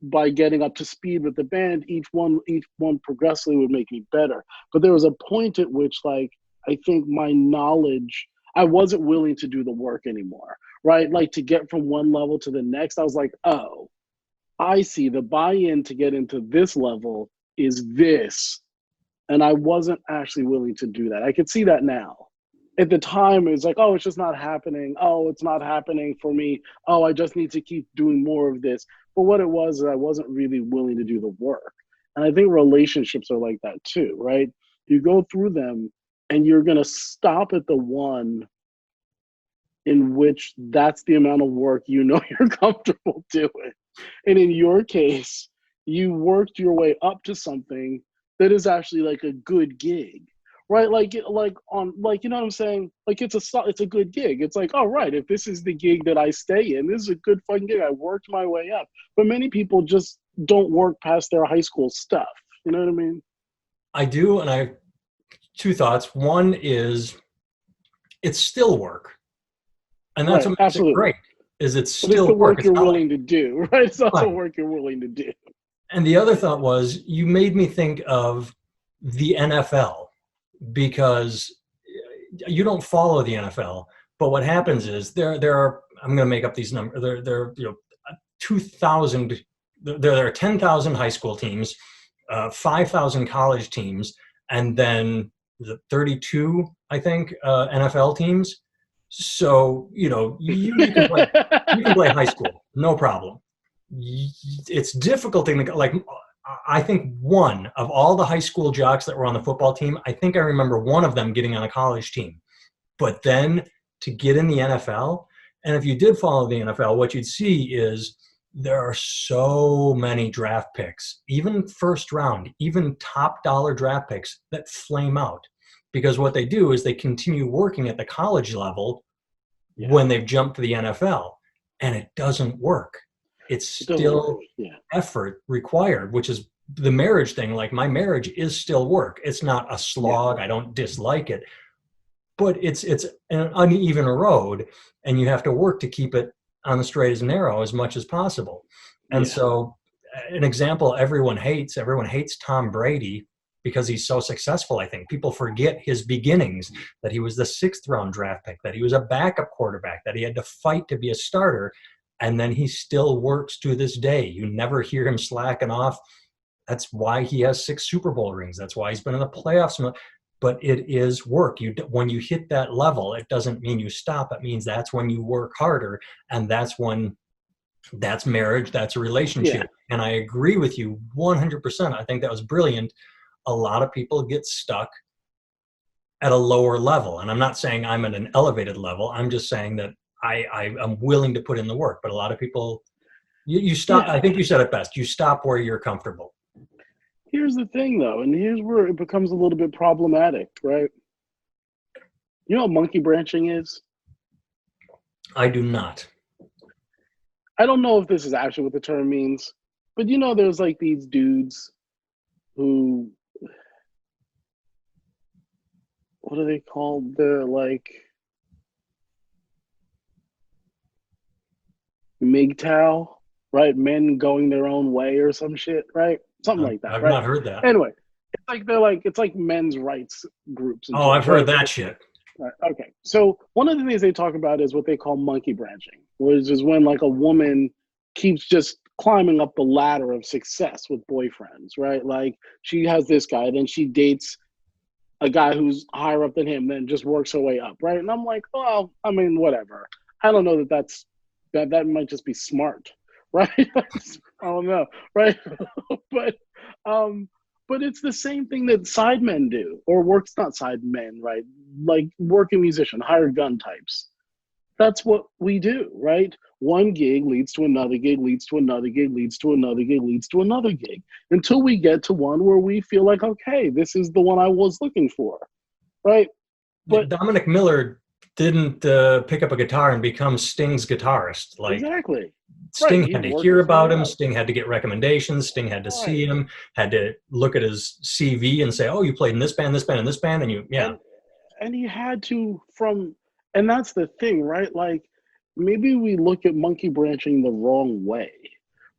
by getting up to speed with the band. Each one progressively would make me better. But there was a point at which, like, I think my knowledge, I wasn't willing to do the work anymore, right? Like to get from one level to the next, I was like, oh, I see the buy-in to get into this level is this. And I wasn't actually willing to do that. I could see that now. At the time, it was like, oh, it's just not happening. Oh, it's not happening for me. Oh, I just need to keep doing more of this. But what it was is I wasn't really willing to do the work. And I think relationships are like that too, right? You go through them and you're going to stop at the one in which that's the amount of work you know you're comfortable doing. And in your case, you worked your way up to something that is actually like a good gig, right? Like on like you know what I'm saying? Like it's a good gig. It's like, all right, if this is the gig that I stay in, this is a good fucking gig. I worked my way up. But many people just don't work past their high school stuff. You know what I mean? I do, and I have two thoughts. One is it's still work, and that's Right, what makes it absolutely. great. Is it's But it's still the work. work It's you're not like willing to do, right? It's also fun. work you're willing to do. And the other thought was you made me think of the NFL because you don't follow the NFL, but what happens is there are I'm going to make up these numbers. There 2,000. There are 10,000 high school teams, 5,000 college teams, and then the 32 I think NFL teams. So you can play high school, no problem. It's difficult to like. I think one of all the high school jocks that were on the football team, I think I remember one of them getting on a college team. But then to get in the NFL, and if you did follow the NFL, what you'd see is there are so many draft picks, even first round, even top dollar draft picks that flame out. Because what they do is they continue working at the college level Yeah. when they've jumped to the NFL, and it doesn't work. it's It doesn't work. still Yeah. effort required, which is the marriage thing. Like my marriage is still work. It's not a Yeah. slog. I don't dislike it, but it's an uneven road, and you have to work to keep it on the straight and narrow as much as possible. And Yeah. so, an example everyone hates Tom Brady because he's so successful. I think people forget his beginnings, that he was the 6th round draft pick, that he was a backup quarterback, that he had to fight to be a starter. And then he still works to this day. You never hear him slacking off. That's why he has 6 Super Bowl rings. That's why he's been in the playoffs. But it is work. When you hit that level, it doesn't mean you stop. It means that's when you work harder, and that's marriage, that's a Yeah. relationship. And I agree with you 100%. I think that was brilliant. A lot of people get stuck at a lower level, and I'm not saying I'm at an elevated level. I'm just saying that I am willing to put in the work. But a lot of people, you stop. Yeah. I think you said it best. You stop where you're comfortable. Here's the thing, though, and here's where it becomes a little bit problematic, right? You know what monkey branching is? I do not. I don't know if this is actually what the term means, but you know, there's like these dudes who, what are they called? They're like MGTOW, right? Men going their own way or some shit, right? Something like that, I've right? not heard that. Anyway, it's like men's rights groups and Oh, shit, I've heard right? that shit. Right. Okay. So one of the things they talk about is what they call monkey branching, which is when like a woman keeps just climbing up the ladder of success with boyfriends, right? Like she has this guy, then she dates a guy who's higher up than him, then just works her way up, right? And I'm like, well, I mean, whatever. I don't know that might just be smart, right? I don't know, right? but um but it's the same thing that side men do, or works not side men, right? Like working musician, hired gun types. That's what we do, right? One gig leads to another gig, leads to another gig, leads to another gig, leads to another gig, until we get to one where we feel like, okay, this is the one I was looking for, right? But Dominic Miller didn't pick up a guitar and become Sting's guitarist. Like exactly, right. Sting He had to worked hear his about way him. up, Sting had to get recommendations. Sting had to see right? him, had to look at his CV and say, "Oh, you played in this band, this band, and this band," and yeah. And he had to from, and that's the thing, right? Like maybe we look at monkey branching the wrong way,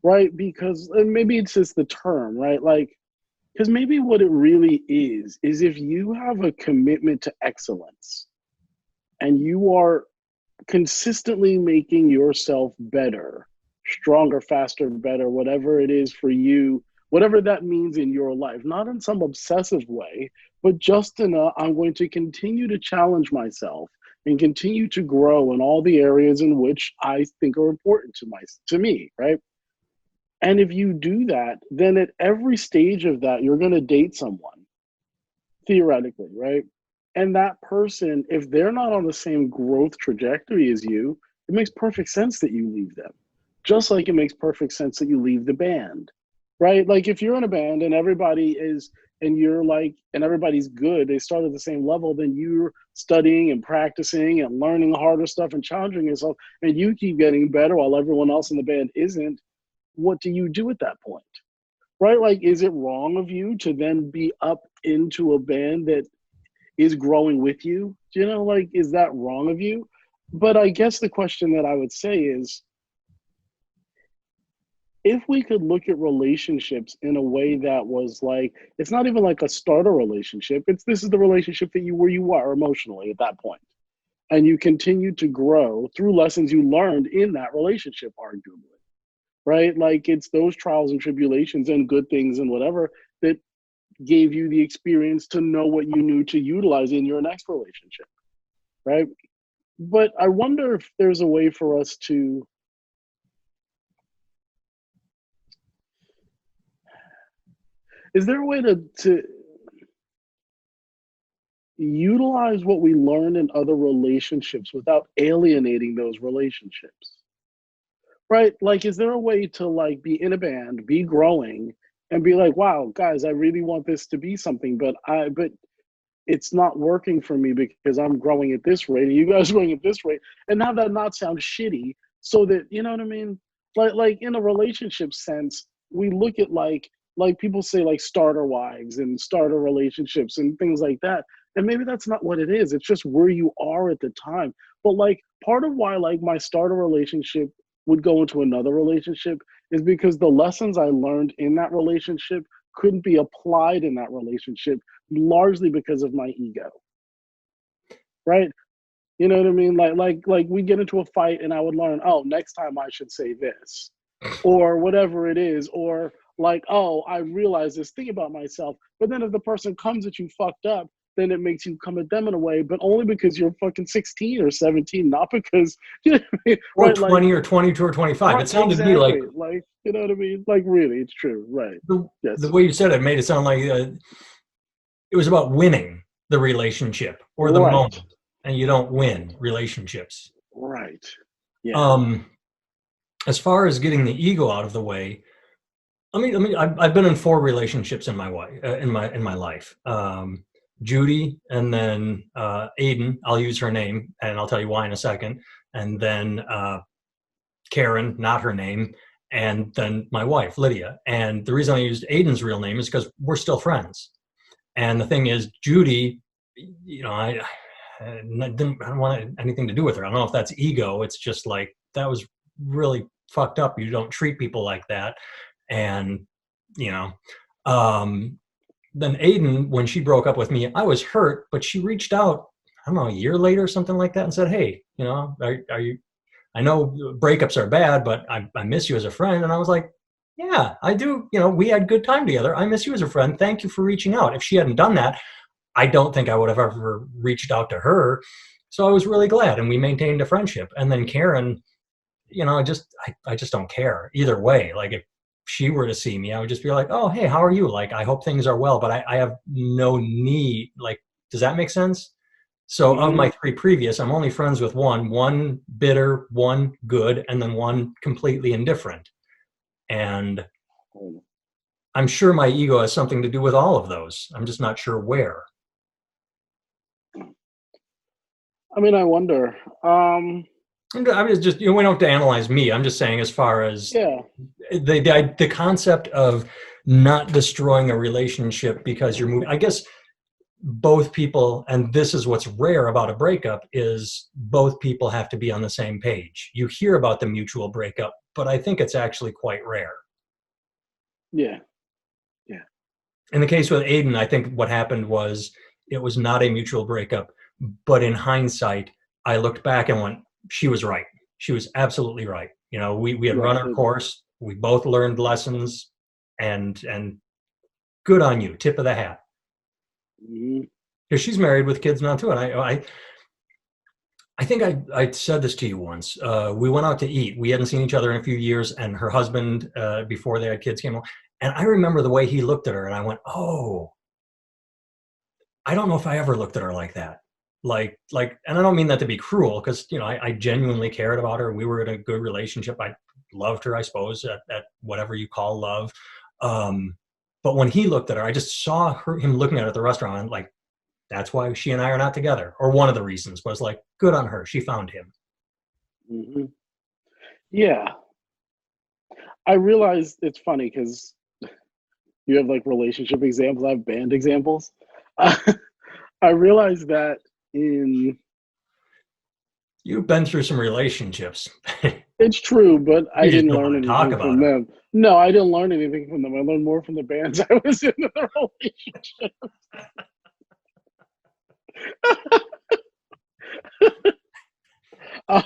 right? Because and maybe it's just the term, right? Like because maybe what it really is if you have a commitment to excellence and you are consistently making yourself better, stronger, faster, better, whatever it is for you, whatever that means in your life, not in some obsessive way, but just in a, I'm going to continue to challenge myself and continue to grow in all the areas in which I think are important to me, right? And if you do that, then at every stage of that, you're going to date someone, theoretically, right? And that person, if they're not on the same growth trajectory as you, it makes perfect sense that you leave them. Just like it makes perfect sense that you leave the band, right? Like if you're in a band and everybody is, and you're like, and everybody's good, they start at the same level, then you're studying and practicing and learning harder stuff and challenging yourself, and you keep getting better while everyone else in the band isn't. What do you do at that point? Right? Like, is it wrong of you to then be up into a band that is growing with you? You know, like, is that wrong of you? But I guess the question that I would say is if we could look at relationships in a way that was like, it's not even like a starter relationship, it's this is the relationship that you where you are emotionally at that point. And you continue to grow through lessons you learned in that relationship, arguably. Right? Like it's those trials and tribulations and good things and whatever that gave you the experience to know what you knew to utilize in your next relationship, right? But I wonder if there's a way for us to is there a way to utilize what we learned in other relationships without alienating those relationships? Right? Like is there a way to like be in a band, be growing and be like, wow, guys, I really want this to be something, but it's not working for me because I'm growing at this rate and you guys are growing at this rate. And have that not sound shitty so that, you know what I mean? like in a relationship sense, we look at like people say like starter wives and starter relationships and things like that. And maybe that's not what it is. It's just where you are at the time. But like part of why like my starter relationship would go into another relationship is because the lessons I learned in that relationship couldn't be applied in that relationship, largely because of my ego. Right? You know what I mean? Like we get into a fight and I would learn, oh, next time I should say this or whatever it is, or like, oh, I realize this thing about myself. But then if the person comes at you fucked up, then it makes you come at them in a way, but only because you're fucking 16 or 17, not because, you know what I mean? Or Right? Like, 20 or 22 or 25. right, It sounded to me like exactly. Like, you know what I mean? Like, really, it's true. Right. the Yes. way you said it made it sound like it was about winning the relationship or the Right. moment, and you don't win relationships. Right. Yeah. Um, as far as getting the ego out of the way, I've been in 4 relationships in my life. Judy, and then Aiden. I'll use her name, and I'll tell you why in a second. And then Karen, not her name, and then my wife Lydia. And the reason I used Aiden's real name is because we're still friends. And the thing is, Judy, you know, I don't want anything to do with her. I don't know if that's ego. It's just like that was really fucked up. You don't treat people like that. And you know, um, then Aiden, when she broke up with me, I was hurt, but she reached out, I don't know, a year later or something like that, and said, "Hey, you know, are you? I know breakups are bad, but I miss you as a friend." And I was like, "Yeah, I do. You know, we had good time together. I miss you as a friend. Thank you for reaching out." If she hadn't done that, I don't think I would have ever reached out to her. So I was really glad, and we maintained a friendship. And then Karen, you know, I just don't care either way. Like if she were to see me, I would just be like, "Oh, hey, how are you? Like, I hope things are well." But I have no need. Like, does that make sense? So of Hmm. my 3 previous, I'm only friends with one bitter, one good, and then one completely indifferent. And I'm sure my ego has something to do with all of those. I'm just not sure where. I mean, I wonder. I was just, you know, we don't have to analyze me. I'm just saying, as far as Yeah. the concept of not destroying a relationship because you're moving, I guess both people, and this is what's rare about a breakup, is both people have to be on the same page. You hear about the mutual breakup, but I think it's actually quite rare. Yeah. Yeah. In the case with Aiden, I think what happened was it was not a mutual breakup, but in hindsight, I looked back and went, she was right. She was absolutely right. You know, we had run Right. our course. We both learned lessons, and good on you. Tip of the hat. Mhm. Because she's married with kids now too. And I think I said this to you once. We went out to eat. We hadn't seen each other in a few years, and her husband, before they had kids, came along. And I remember the way he looked at her, and I went, "Oh, I don't know if I ever looked at her like that." And I don't mean that to be cruel, because you know I genuinely cared about her. We were in a good relationship. I loved her, I suppose, at whatever you call love. Um, but when he looked at her, I just saw him looking at her at the restaurant, and like, that's why she and I are not together. Or one of the reasons was like, good on her. She found him. Mhm. Yeah. I realized it's funny because you have like relationship examples, I have band examples. I realized that in You've been through some relationships. it's true, but I You just didn't don't learn want to talk anything about from them. them. No, I didn't learn anything from them. I learned more from the bands I was in the relationship. Um,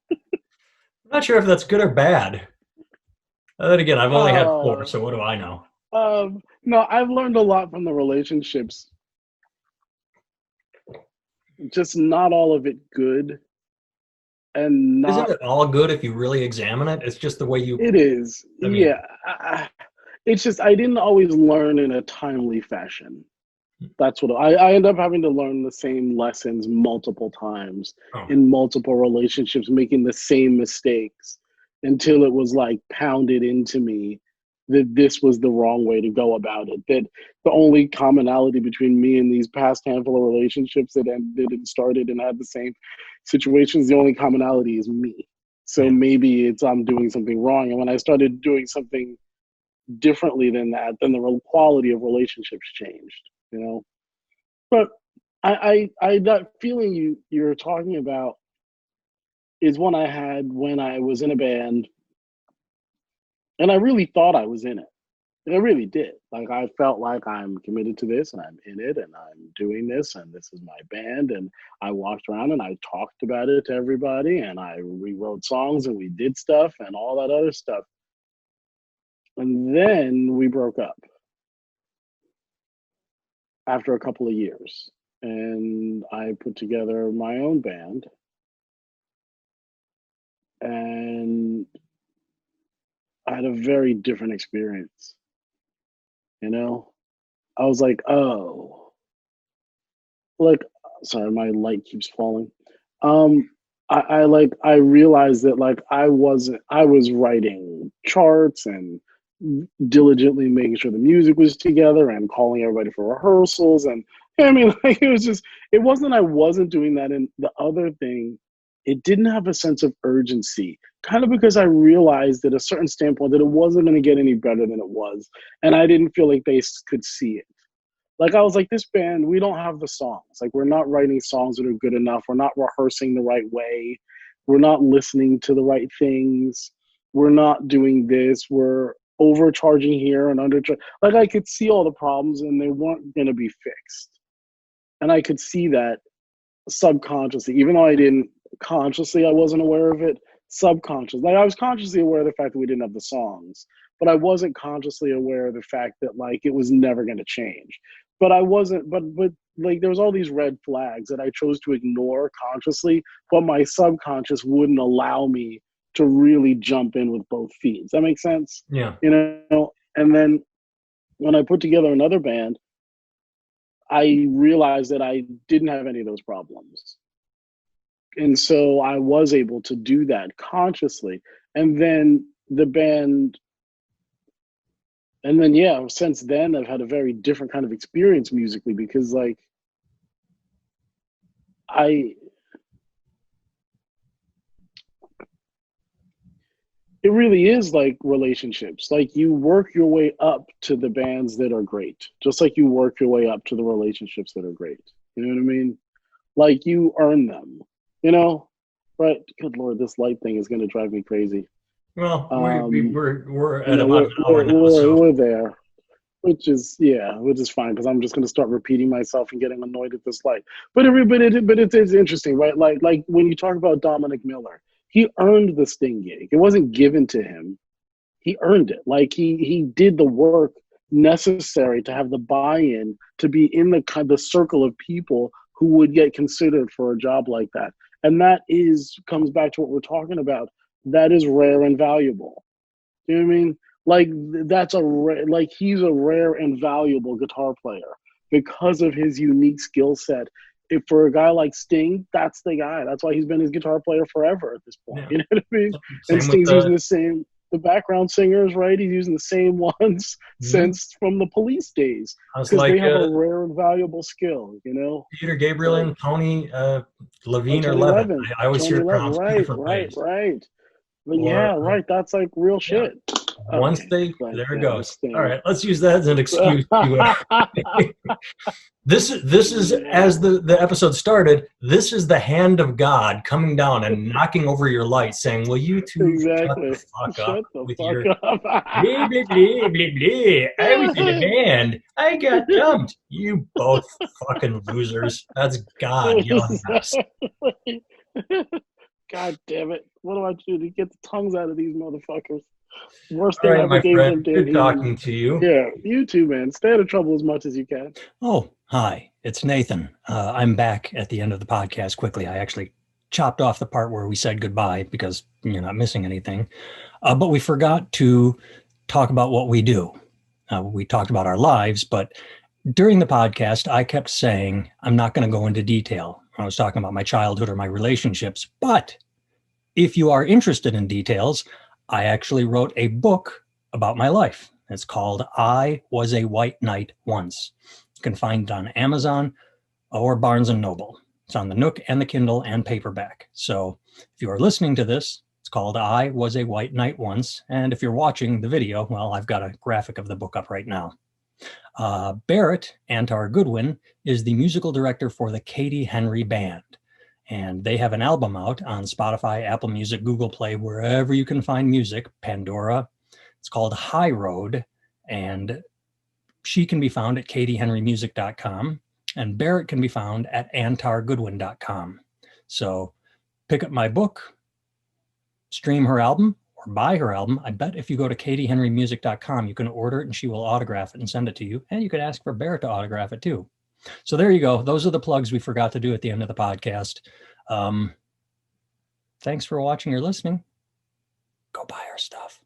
I'm not sure if that's good or bad. Then again, I've only had 4, uh, so what do I know? no, I've learned a lot from the relationships. Just not all of it good, and Isn't not it all good if you really examine it? It's just the way you, it is. I mean, Yeah, it's just I didn't always learn in a timely fashion. That's what I end up having to learn the same lessons multiple times oh, in multiple relationships, making the same mistakes until it was like pounded into me that this was the wrong way to go about it. That the only commonality between me and these past handful of relationships that ended and started and had the same situations, the only commonality is me. So maybe I'm doing something wrong. And when I started doing something differently than that, then the quality of relationships changed, you know? But that feeling you're talking about is one I had when I was in a band, and I really thought I was in it. And I really did. Like, I felt like I'm committed to this and I'm in it and I'm doing this and this is my band. And I walked around and I talked about it to everybody and I rewrote songs and we did stuff and all that other stuff. And then we broke up after a couple of years. And I put together my own band. And I had a very different experience. You know, I was like, oh, like, sorry, my light keeps falling. Um, I realized that like I was writing charts and diligently making sure the music was together and calling everybody for rehearsals. And I mean, like, it wasn't I wasn't doing that. And the other thing, it didn't have a sense of urgency, kind of because I realized at a certain standpoint that it wasn't going to get any better than it was. And I didn't feel like they could see it. Like, I was like, this band, we don't have the songs. Like, we're not writing songs that are good enough. We're not rehearsing the right way. We're not listening to the right things. We're not doing this. We're overcharging here and undercharging. Like, I could see all the problems and they weren't going to be fixed. And I could see that subconsciously, even though I didn't consciously, I wasn't aware of it, subconsciously. Like, I was consciously aware of the fact that we didn't have the songs, but I wasn't consciously aware of the fact that like it was never going to change. But I wasn't, but like there was all these red flags that I chose to ignore consciously, but my subconscious wouldn't allow me to really jump in with both feet. Does that make sense? Yeah. You know, and then when I put together another band, I realized that I didn't have any of those problems. And so I was able to do that consciously. And then the band, and then, yeah, since then I've had a very different kind of experience musically because like it really is like relationships. Like, you work your way up to the bands that are great, just like you work your way up to the relationships that are great. You know what I mean? Like, you earn them, you know? But good Lord, this light thing is going to drive me crazy. Well, we're at about an hour now, we're there, which is fine because I'm just going to start repeating myself and getting annoyed at this light. But it's interesting, right? Like when you talk about Dominic Miller, he earned the Sting gig. It wasn't given to him. He earned it. Like he did the work necessary to have the buy-in to be in the circle of people who would get considered for a job like that. And that comes back to what we're talking about. That is rare and valuable. You know what I mean? Like he's a rare and valuable guitar player because of his unique skill set. If for a guy like Sting, that's the guy. That's why he's been his guitar player forever at this point. Yeah. You know what I mean? Same And Sting's using the background singers, right? He's using the same ones since from the Police days because they have a rare and valuable skill, you know? Peter Gabriel and Tony Levine or Tony Levin. I always hear it pronounced right. different ways. But yeah, right. That's like real shit. Once there it goes. All right, let's use that as an excuse. This is as the episode started. This is the hand of God coming down and knocking over your light, saying, "Will you two shut the fuck up with your blah blah blah blah blah? I was in a band. I got dumped. You both fucking losers." That's God yelling at us. God damn it! What do I do to get the tongues out of these motherfuckers? Worst thing I ever gave them. Good talking to you. Yeah, you too, man. Stay out of trouble as much as you can. Oh, hi, it's Nathan. I'm back at the end of the podcast quickly. I actually chopped off the part where we said goodbye because you're not missing anything. But we forgot to talk about what we do. We talked about our lives, but during the podcast, I kept saying, I'm not going to go into detail. I was talking about my childhood or my relationships, but if you are interested in details, I actually wrote a book about my life. It's called I Was a White Knight Once. You can find it on Amazon or Barnes & Noble. It's on the Nook and the Kindle and paperback. So if you are listening to this, it's called I Was a White Knight Once. And if you're watching the video, well, I've got a graphic of the book up right now. Barrett, Antar Goodwin, is the musical director for the Katie Henry Band. And they have an album out on Spotify, Apple Music, Google Play, wherever you can find music, Pandora. It's called High Road. And she can be found at katiehenrymusic.com. And Barrett can be found at antargoodwin.com. So pick up my book, stream her album, or buy her album. I bet if you go to katiehenrymusic.com, you can order it and she will autograph it and send it to you. And you can ask for Barrett to autograph it too. So there you go. Those are the plugs we forgot to do at the end of the podcast. Thanks for watching or listening. Go buy our stuff.